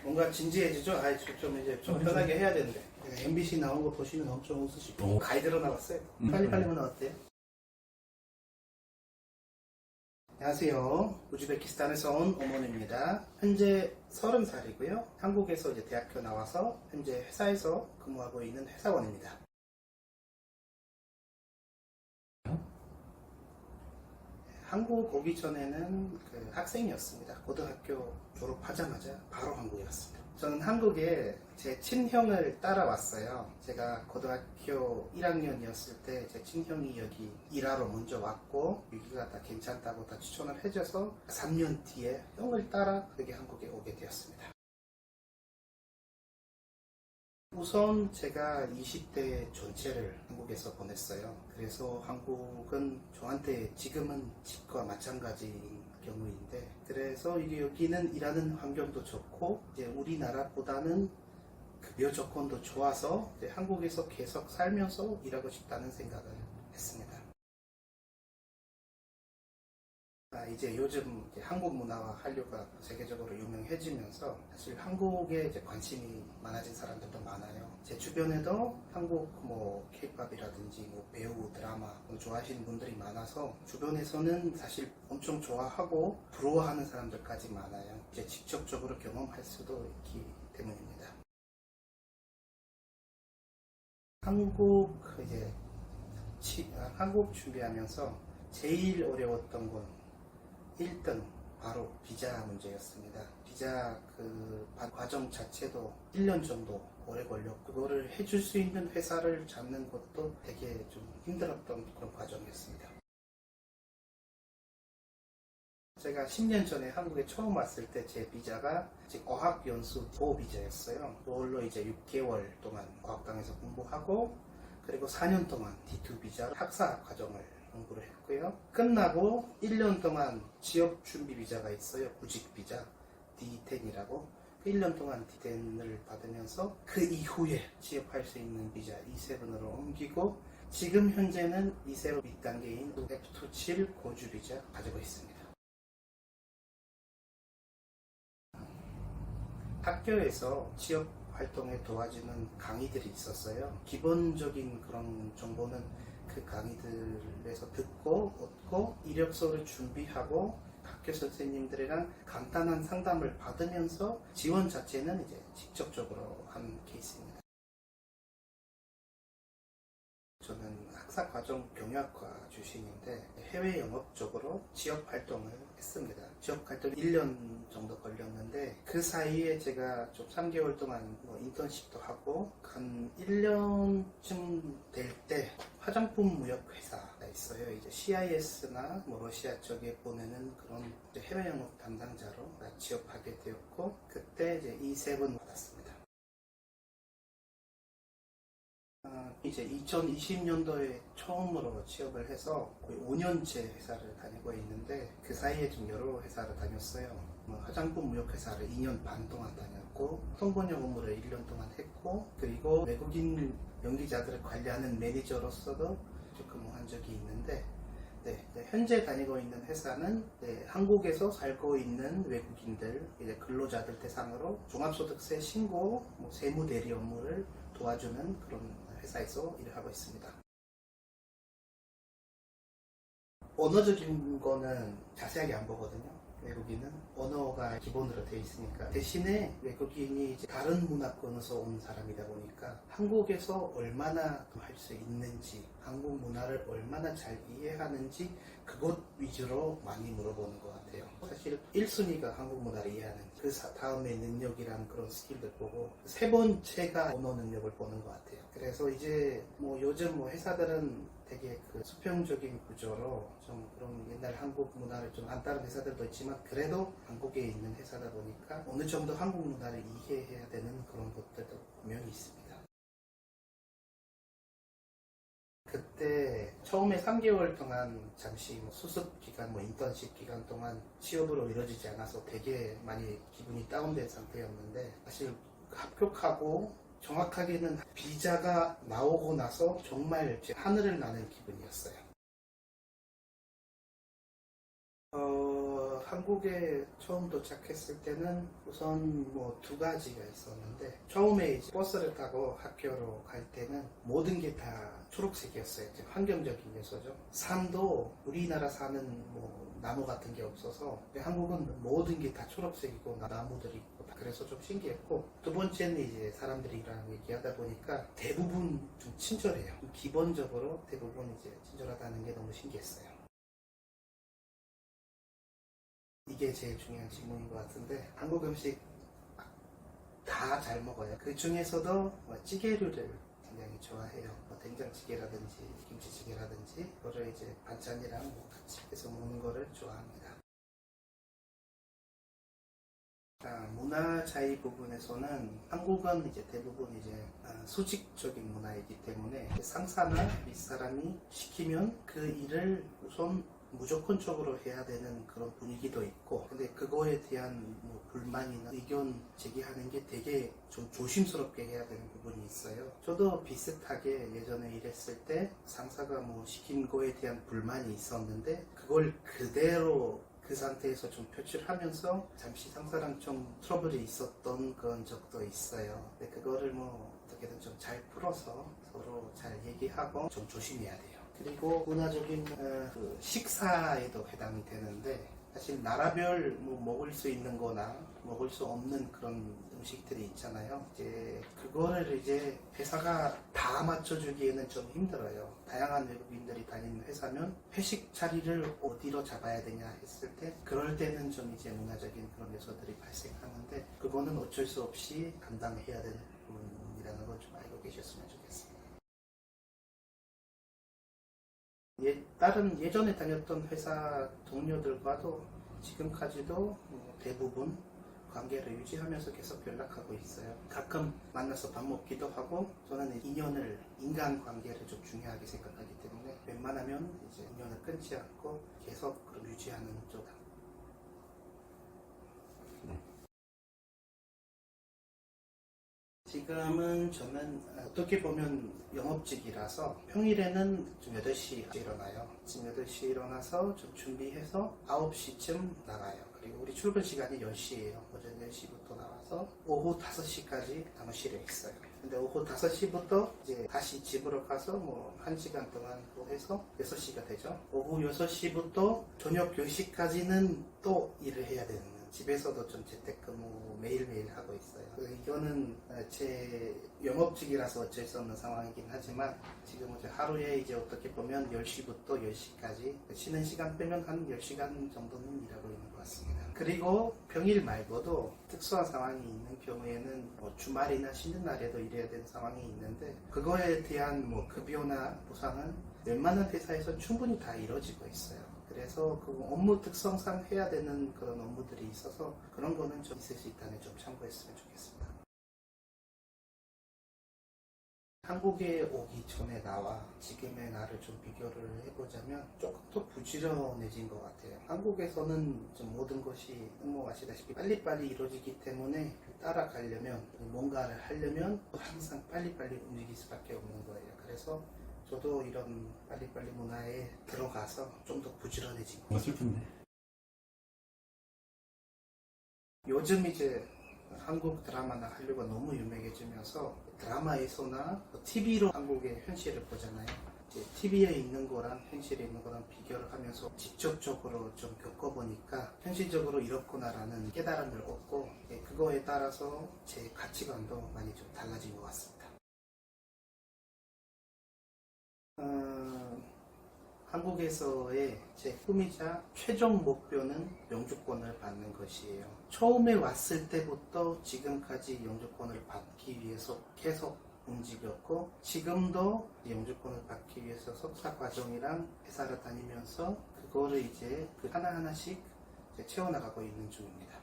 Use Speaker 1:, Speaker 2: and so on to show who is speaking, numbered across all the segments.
Speaker 1: 뭔가 진지해지죠? 좀 이제 좀 편하게 해야 되는데. MBC 나온 거 보시면 엄청 웃으시고. 가이드로 나왔어요. 빨리빨리만 나왔대요. 안녕하세요. 우즈베키스탄에서 온 오몬입니다. 현재 30살이고요. 한국에서 이제 대학교 나와서 현재 회사에서 근무하고 있는 회사원입니다. 한국 오기 전에는 그 학생이었습니다. 고등학교 졸업하자마자 바로 한국에 왔습니다. 저는 한국에 제 친형을 따라왔어요. 제가 고등학교 1학년이었을 때 제 친형이 여기 일하러 먼저 왔고 여기가 다 괜찮다고 다 추천을 해줘서 3년 뒤에 형을 따라 여기 한국에 오게 되었습니다. 우선 제가 20대 전체를 한국에서 보냈어요. 그래서 한국은 저한테 지금은 집과 마찬가지인 경우인데, 그래서 여기는 일하는 환경도 좋고 이제 우리나라보다는 급여 조건도 좋아서 이제 한국에서 계속 살면서 일하고 싶다는 생각을 했습니다. 이제 요즘 이제 한국 문화와 한류가 세계적으로 유명해지면서 사실 한국에 이제 관심이 많아진 사람들도 많아요. 제 주변에도 한국 K-팝이라든지 배우, 드라마 좋아하시는 분들이 많아서 주변에서는 사실 엄청 좋아하고 부러워하는 사람들까지 많아요. 이제 직접적으로 경험할 수도 있기 때문입니다. 한국 준비하면서 제일 어려웠던 건 1등 바로 비자 문제였습니다. 비자 그 과정 자체도 1년 정도 오래 걸렸고, 그거를 해줄 수 있는 회사를 잡는 것도 되게 좀 힘들었던 그런 과정이었습니다. 제가 10년 전에 한국에 처음 왔을 때 제 비자가 어학연수 보호비자였어요. 그걸로 이제 6개월 동안 어학당에서 공부하고, 그리고 4년 동안 D2 비자로 학사 과정을 공부를 했고요. 끝나고 1년 동안 취업 준비 비자가 있어요. 구직 비자 D10이라고. 1년 동안 D10을 받으면서 그 이후에 취업할 수 있는 비자 E7으로 옮기고, 지금 현재는 E7 밑단계인 F27 거주 비자 가지고 있습니다. 학교에서 취업 활동에 도와주는 강의들이 있었어요. 기본적인 그런 정보는 그 강의들에서 듣고 얻고 이력서를 준비하고 학교 선생님들이랑 간단한 상담을 받으면서 지원 자체는 이제 직접적으로 한 케이스입니다. 저는 학사과정 경영학과 출신인데 해외 영업 쪽으로 취업 활동을 했습니다. 취업 활동 1년 정도 걸렸는데, 그 사이에 제가 좀 3개월 동안 인턴십도 하고, 한 1년쯤 될 때 화장품 무역 회사가 있어요. 이제 CIS나 러시아 쪽에 보내는 그런 해외 영업 담당자로 취업하게 되었고, 그때 이제 E7 받았습니다. 이제 2020년도에 처음으로 취업을 해서 거의 5년째 회사를 다니고 있는데, 그 사이에 좀 여러 회사를 다녔어요. 화장품 무역 회사를 2년 반 동안 다녔고, 통번역 업무를 1년 동안 했고, 그리고 외국인 연기자들을 관리하는 매니저로서도 근무한 적이 있는데, 현재 다니고 있는 회사는 한국에서 살고 있는 외국인들, 근로자들 대상으로 종합소득세 신고, 세무대리 업무를 도와주는 그런 회사에서 일을 하고 있습니다. 언어적인 거는 자세하게 안 보거든요. 외국인은 언어가 기본으로 되어 있으니까. 대신에 외국인이 다른 문화권에서 온 사람이다 보니까 한국에서 얼마나 할 수 있는지, 한국 문화를 얼마나 잘 이해하는지 그것 위주로 많이 물어보는 것 같아요. 사실 1순위가 한국 문화를 이해하는, 그 다음에 능력이란 그런 스킬들 보고, 세 번째가 언어 능력을 보는 것 같아요. 그래서 이제 요즘 회사들은 되게 그 수평적인 구조로 좀 그런 옛날 한국 문화를 좀 안 따른 회사들도 있지만, 그래도 한국에 있는 회사다 보니까 어느 정도 한국 문화를 이해해야 되는 그런 것들도 분명히 있습니다. 그때 처음에 3개월 동안 잠시 수습 기간, 인턴십 기간 동안 취업으로 이루어지지 않아서 되게 많이 기분이 다운된 상태였는데, 사실 합격하고 정확하게는 비자가 나오고 나서 정말 하늘을 나는 기분이었어요. 한국에 처음 도착했을 때는 우선 뭐 두 가지가 있었는데, 처음에 이제 버스를 타고 학교로 갈 때는 모든 게 다 초록색이었어요. 환경적인 요소죠. 산도 우리나라 산은 뭐 나무 같은 게 없어서, 한국은 모든 게 다 초록색이고 나무들이 있고, 그래서 좀 신기했고, 두 번째는 이제 사람들이랑 얘기하다 보니까 대부분 좀 친절해요. 기본적으로 대부분 이제 친절하다는 게 너무 신기했어요. 이게 제일 중요한 질문인 것 같은데, 한국 음식 다 잘 먹어요. 그 중에서도 뭐 찌개류를 굉장히 좋아해요. 뭐 된장찌개라든지 김치찌개라든지, 그거를 이제 반찬이랑 뭐 같이 해서 먹는 거를 좋아합니다. 문화 차이 부분에서는 한국은 이제 대부분 이제 수직적인 문화이기 때문에 상사나 윗사람이 시키면 그 일을 우선 무조건적으로 해야 되는 그런 분위기도 있고, 근데 그거에 대한 뭐 불만이나 의견 제기하는 게 되게 좀 조심스럽게 해야 되는 부분이 있어요. 저도 비슷하게 예전에 일했을 때 상사가 뭐 시킨 거에 대한 불만이 있었는데, 그걸 그대로 그 상태에서 좀 표출하면서 잠시 상사랑 좀 트러블이 있었던 그런 적도 있어요. 근데 그거를 뭐 어떻게든 좀 잘 풀어서 서로 잘 얘기하고 좀 조심해야 돼요. 그리고 문화적인 그 식사에도 해당이 되는데, 사실 나라별 뭐 먹을 수 있는 거나 먹을 수 없는 그런 음식들이 있잖아요. 이제 그거를 이제 회사가 다 맞춰주기에는 좀 힘들어요. 다양한 외국인들이 다니는 회사면 회식 자리를 어디로 잡아야 되냐 했을 때, 그럴 때는 좀 이제 문화적인 그런 요소들이 발생하는데, 그거는 어쩔 수 없이 감당해야 되는 부분이라는 걸 좀 알고 계셨으면 좋겠습니다. 다른 예전에 다녔던 회사 동료들과도 지금까지도 대부분 관계를 유지하면서 계속 연락하고 있어요. 가끔 만나서 밥 먹기도 하고, 저는 인간 관계를 좀 중요하게 생각하기 때문에 웬만하면 이제 인연을 끊지 않고 계속 그럼 유지하는 쪽. 지금은 저는 어떻게 보면 영업직이라서 평일에는 좀 8시에 일어나요. 아침 8시에 일어나서 좀 준비해서 9시쯤 나가요. 그리고 우리 출근 시간이 10시예요. 오전 10시부터 나와서 오후 5시까지 사무실에 있어요. 근데 오후 5시부터 이제 다시 집으로 가서 뭐 1시간 동안 또 해서 6시가 되죠. 오후 6시부터 저녁 10시까지는 또 일을 해야 되는, 집에서도 좀 재택근무 매일매일 하고 있어요. 이거는 제 영업직이라서 어쩔 수 없는 상황이긴 하지만, 지금 이제 하루에 이제 어떻게 보면 10시부터 10시까지 쉬는 시간 빼면 한 10시간 정도는 일하고 있는 것 같습니다. 그리고 평일 말고도 특수한 상황이 있는 경우에는 뭐 주말이나 쉬는 날에도 일해야 되는 상황이 있는데, 그거에 대한 뭐 급여나 보상은 웬만한 회사에서 충분히 다 이루어지고 있어요. 그래서 그 업무 특성상 해야 되는 그런 업무들이 있어서 그런 거는 좀 있을 수 있다는 점 참고했으면 좋겠습니다. 한국에 오기 전에 나와 지금의 나를 좀 비교를 해보자면 조금 더 부지런해진 것 같아요. 한국에서는 좀 모든 것이 뭐 아시다시피 빨리빨리 이루어지기 때문에 따라가려면, 뭔가를 하려면 항상 빨리빨리 움직일 수밖에 없는 거예요. 그래서 저도 이런 빨리빨리 문화에 들어가서 좀 더 부지런해진 것 같아요.
Speaker 2: 슬픈데.
Speaker 1: 요즘 이제 한국 드라마나 한류가 너무 유명해지면서 드라마에서나 TV로 한국의 현실을 보잖아요. 이제 TV에 있는 거랑 현실에 있는 거랑 비교를 하면서 직접적으로 좀 겪어보니까 현실적으로 이렇구나라는 깨달음을 얻고, 그거에 따라서 제 가치관도 많이 좀 달라진 것 같습니다. 한국에서의 제 꿈이자 최종 목표는 영주권을 받는 것이에요. 처음에 왔을 때부터 지금까지 영주권을 받기 위해서 계속 움직였고, 지금도 영주권을 받기 위해서 석사 과정이랑 회사를 다니면서 그거를 이제 그 하나하나씩 채워나가고 있는 중입니다.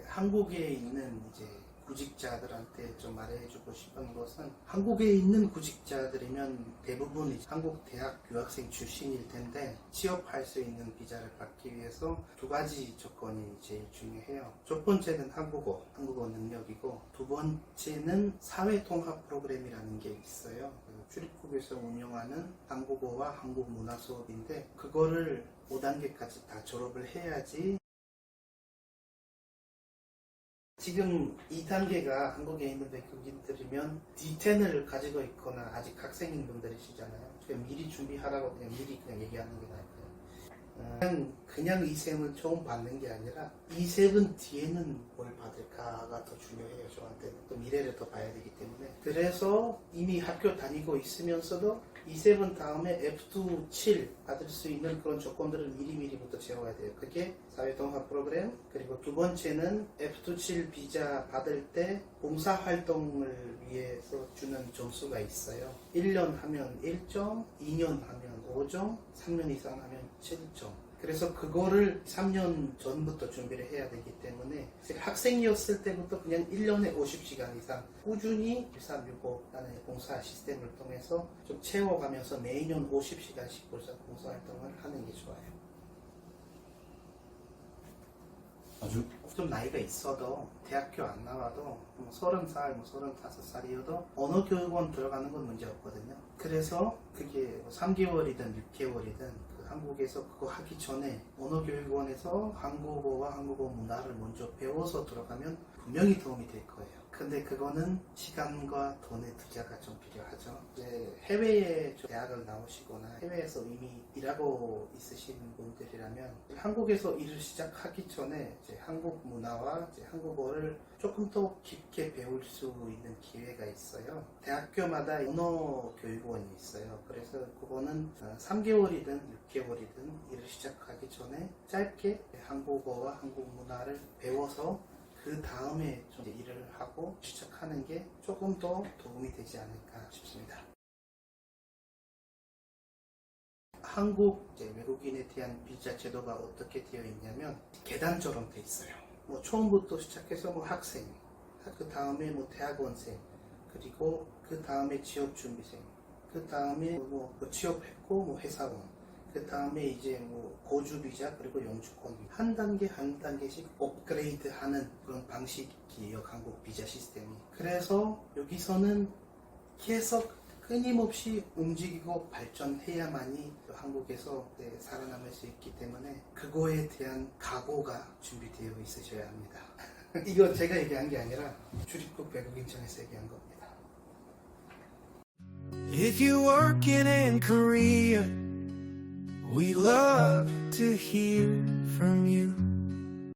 Speaker 1: 한국에 있는 이제 구직자들한테 좀 말해주고 싶은 것은 한국에 있는 구직자들이면 대부분 이제 한국 대학 유학생 출신일 텐데 취업할 수 있는 비자를 받기 위해서 두 가지 조건이 제일 중요해요. 첫 번째는 한국어 능력이고 두 번째는 사회통합 프로그램이라는 게 있어요. 출입국에서 운영하는 한국어와 한국 문화 수업인데 그거를 5단계까지 다 졸업을 해야지. 지금 2단계가 한국에 있는 외국인들이면 D10을 가지고 있거나 아직 학생인 분들이시잖아요. 미리 준비하라고 미리 얘기하는 게 나을까요? 그냥 E7을 처음 받는 게 아니라 E7 뒤에는 뭘 받을까가 더 중요해요. 저한테는 또 미래를 더 봐야 되기 때문에. 그래서 이미 학교 다니고 있으면서도 E7 다음에 F2 7 받을 수 있는 그런 조건들을 미리부터 채워야 돼요. 그게 사회통합 프로그램. 그리고 두 번째는 F2 7 비자 받을 때 봉사활동을 위해서 주는 점수가 있어요. 1년 하면 1점, 2년 하면 5점, 3년 이상 하면 7점. 그래서 그거를 3년 전부터 준비를 해야 되기 때문에 학생이었을 때부터 그냥 1년에 50시간 이상 꾸준히 1365라는 봉사 시스템을 통해서 좀 채워가면서 매년 50시간씩 봉사활동을 하는 게 좋아요.
Speaker 2: 아주
Speaker 1: 좀 나이가 있어도 대학교 안 나와도 30살, 35살이어도 언어교육원 들어가는 건 문제 없거든요. 그래서 그게 3개월이든 6개월이든 한국에서 그거 하기 전에 언어교육원에서 한국어와 한국어 문화를 먼저 배워서 들어가면 분명히 도움이 될 거예요. 근데 그거는 시간과 돈의 투자가 좀 필요하죠. 이제 해외에 대학을 나오시거나 해외에서 이미 일하고 있으신 분들이라면 한국에서 일을 시작하기 전에 이제 한국 문화와 이제 한국어를 조금 더 깊게 배울 수 있는 기회가 있어요. 대학교마다 언어교육원이 있어요. 그래서 그거는 3개월이든 6개월이든 일을 시작하기 전에 짧게 한국어와 한국 문화를 배워서 그 다음에 좀 일을 하고 시작하는 게 조금 더 도움이 되지 않을까 싶습니다. 한국 외국인에 대한 비자 제도가 어떻게 되어 있냐면 계단처럼 돼 있어요. 처음부터 시작해서 학생, 그 다음에 대학원생, 그리고 그 다음에 취업준비생, 그 다음에 취업했고 회사원, 그 다음에 이제 거주비자 그리고 영주권 한 단계 한 단계씩 업그레이드하는 그런 방식이에요. 한국 비자 시스템이. 그래서 여기서는 계속 끊임없이 움직이고 발전해야만이 한국에서 살아남을 수 있기 때문에 그거에 대한 각오가 준비되어 있으셔야 합니다. 이거 제가 얘기한 게 아니라 출입국 외국인청에서 얘기한 겁니다.
Speaker 3: If you're working in Korea, we love to hear from you.